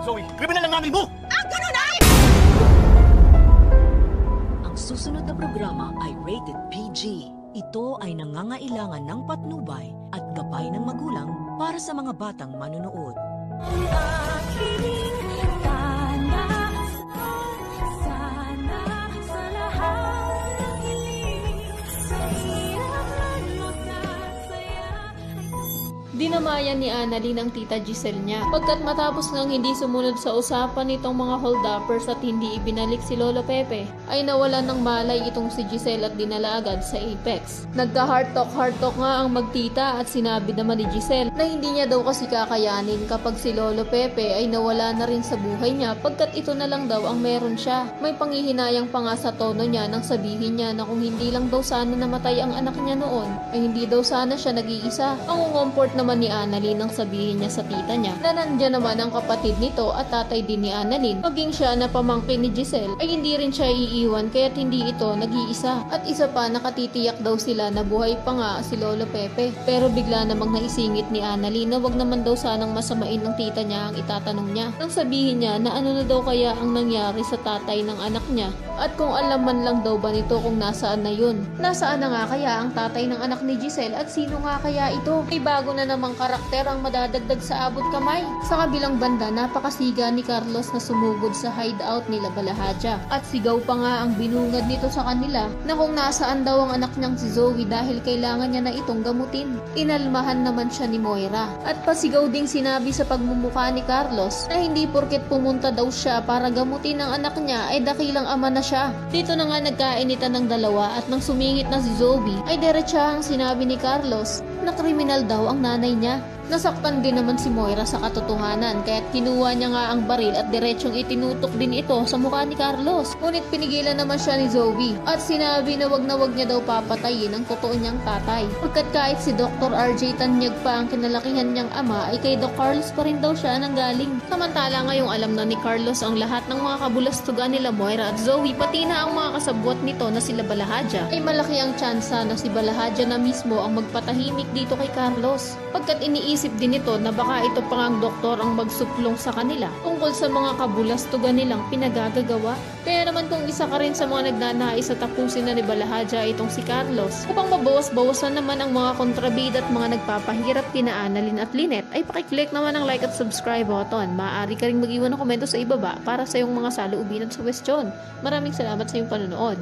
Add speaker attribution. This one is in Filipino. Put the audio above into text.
Speaker 1: Zoe, kriminal ang nanay mo!
Speaker 2: Ah, ganun ay!
Speaker 3: Ang susunod na programa ay rated PG. Ito ay nangangailangan ng patnubay at gabay ng magulang para sa mga batang manonood.
Speaker 4: Dinamayan ni Annalyn ang tita Giselle niya pagkat matapos ngang hindi sumunod sa usapan nitong mga hold-uppers at hindi ibinalik si Lolo Pepe ay nawalan ng malay itong si Giselle at dinala agad sa Apex. Nagka-heart talk nga ang magtita at sinabi naman ni Giselle na hindi niya daw kasi kakayanin kapag si Lolo Pepe ay nawala na rin sa buhay niya pagkat ito na lang daw ang meron siya. May panghihinayang pa nga sa tono niya nang sabihin niya na kung hindi lang daw sana namatay ang anak niya noon ay hindi daw sana siya nag-iisa. Ang comfort naman ni Annalyn nang sabihin niya sa tita niya na nandiyan naman ang kapatid nito at tatay din ni Annalyn. Maging siya na pamangkin ni Giselle ay hindi rin siya iiwan kaya't hindi ito nag-iisa. At isa pa nakatitiyak daw sila na buhay pa nga si Lolo Pepe. Pero bigla namang naisingit ni Annalyn na wag naman daw sanang masamain ng tita niya ang itatanong niya. Nang sabihin niya na ano na daw kaya ang nangyari sa tatay ng anak niya at kung alam man lang daw ba nito kung nasaan na yun. Nasaan na nga kaya ang tatay ng anak ni Giselle at sino nga kaya ito? May bago na namang karakter ang madadagdag sa abot kamay. Sa kabilang banda, napakasiga ni Carlos na sumugod sa hideout nila Balahaja. At sigaw pa nga ang binungad nito sa kanila na kung nasaan daw ang anak niyang si Zoe dahil kailangan niya na itong gamutin. Inalmahan naman siya ni Moira. At pasigaw ding sinabi sa pagmumukha ni Carlos na hindi porket pumunta daw siya para gamutin ang anak niya ay dakilang ama na siya. Dito na nga nagkainitan ng dalawa at nang sumingit na si Zoe ay diretsahang sinabi ni Carlos na kriminal daw ang nanay niya. Nasaktan din naman si Moira sa katotohanan kaya't kinuha niya nga ang baril at diretsyong itinutok din ito sa mukha ni Carlos. Ngunit pinigilan naman siya ni Zoe at sinabi na wag niya daw papatayin ang totoo niyang tatay. Pagkat kahit si Dr. RJ Tanyag pa ang kinalakihan niyang ama ay kay Doc Carlos pa rin daw siya nanggaling. Samantala ngayong alam na ni Carlos ang lahat ng mga kabulastugan nila Moira at Zoe pati na ang mga kasabwat nito na sila Balahaja ay malaki ang tsansa na si Balahaja na mismo ang magpatahimik dito kay Carlos. Pagkat iniisip din ito na baka ito pang ang doktor ang magsuplong sa kanila tungkol sa mga kabulastugan nilang pinagagagawa. Kaya naman kung isa ka rin sa mga nagnanais sa tapusin na ni Balahaja itong si Carlos, upang mabawas-bawasan naman ang mga kontrabida at mga nagpapahirap kina Annalyn at Lynette ay pakiclick naman ang like at subscribe button. Maaari ka rin mag-iwan ng komento sa ibaba para sa iyong mga saloobin at suwestyon. Maraming salamat sa iyong panonood.